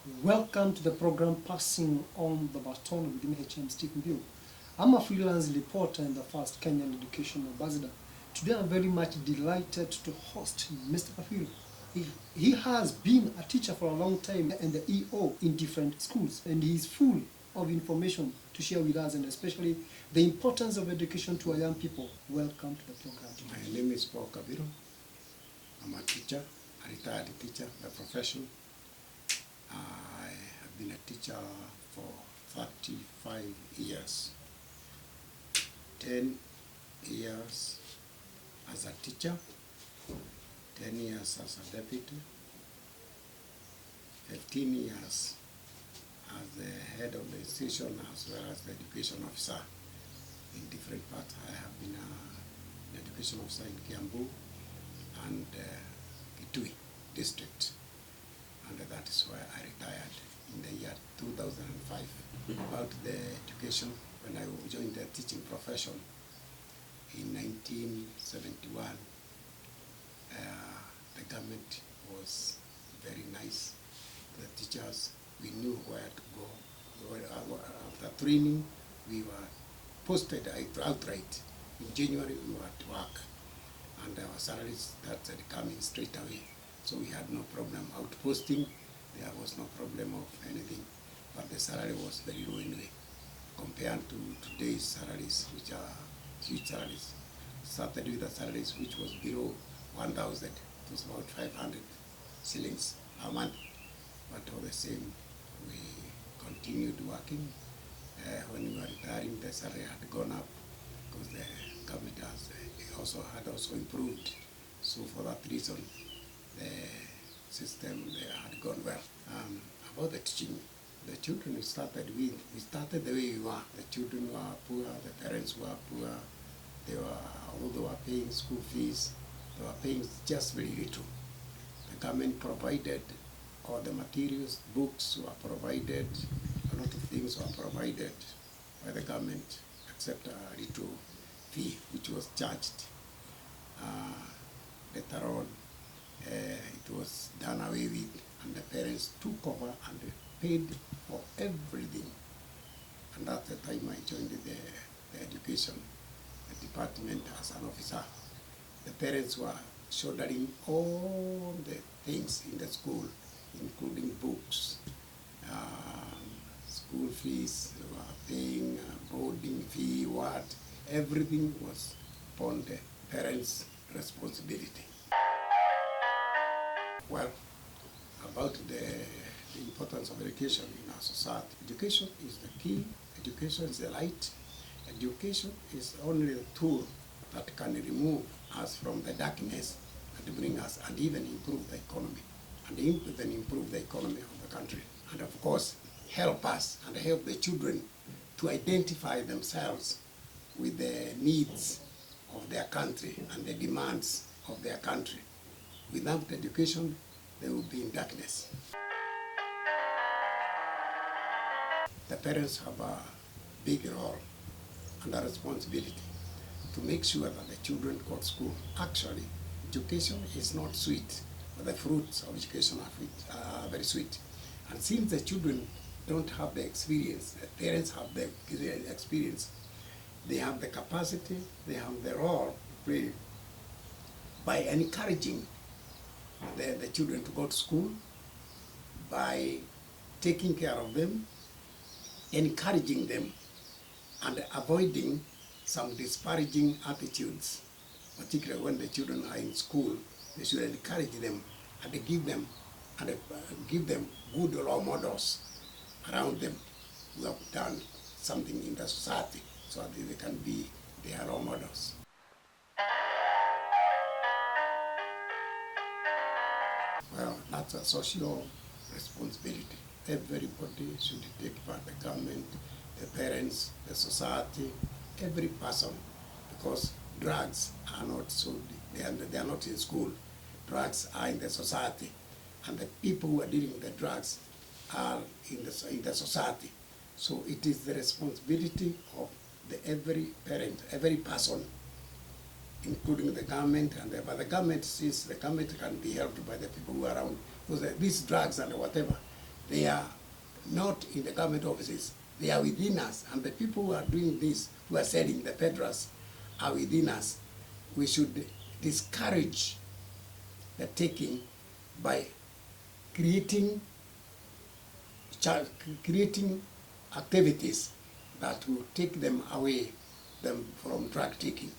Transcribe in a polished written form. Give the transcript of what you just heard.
Welcome to the program Passing on the Baton with me, HM Kabiro. I'm a freelance reporter and the first Kenyan education ambassador. Today I'm very much delighted to host Mr. Kabiro. He has been a teacher for a long time and the EO in different schools, and he is full of information to share with us, and especially the importance of education to our young people. Welcome to the program. My name is Kabiro. I'm a teacher, a retired teacher by profession. I have been a teacher for 35 years. 10 years as a teacher, 10 years as a deputy, 15 years as the head of the institution as well as the education officer in different parts. I have been an education officer in Kiambu and Kitui district. And that is where I retired in the year 2005. About the education, when I joined the teaching profession in 1971, the government was very nice. The teachers, we knew where to go. After training, we were posted outright. In January, we were at work, and our salaries started coming straight away. So we had no problem outposting, there was no problem of anything, but the salary was very low anyway, compared to today's salaries, which are huge salaries. Started with the salaries which was below 1,000, it was about 500 shillings a month, but all the same, we continued working. When we were retiring, the salary had gone up, because the government had also improved, so for that reason, the system had gone well. About the teaching, the children we started the way we were. The children were poor, the parents were poor. Although they were paying school fees, they were paying just very little. The government provided all the materials, books were provided, a lot of things were provided by the government, except a little fee which was charged. Later on, it was done away with, and the parents took over and paid for everything. And at the time I joined the education department as an officer, the parents were shouldering all the things in the school, including books, school fees, they were paying boarding fee, everything was upon the parents' responsibility. Well, about the importance of education in our society. Education is the key, education is the light. Education is only the tool that can remove us from the darkness and bring us and even improve the economy. And even improve the economy of the country. And of course, help us and help the children to identify themselves with the needs of their country and the demands of their country. Without education, they will be in darkness. The parents have a big role and a responsibility to make sure that the children go to school. Actually, education is not sweet, but the fruits of education are very sweet. And since the children don't have the experience, the parents have the experience, they have the capacity, they have the role to play by encouraging the children to go to school, by taking care of them, encouraging them, and avoiding some disparaging attitudes, particularly when the children are in school. They should encourage them and give them good role models around them who have done something in the society, so that they can be their role models. Well, that's a social responsibility. Everybody should take part, the government, the parents, the society, every person, because drugs are not sold, they are not in school. Drugs are in the society, and the people who are dealing with the drugs are in the society. So it is the responsibility of every parent, every person, including the government, and by the government, since the government can be helped by the people who are around, because these drugs and whatever, They are not in the government offices. They are within us. And the people who are doing this, who are selling the pedras, are within us. We should discourage the taking by creating activities that will take them away from drug taking.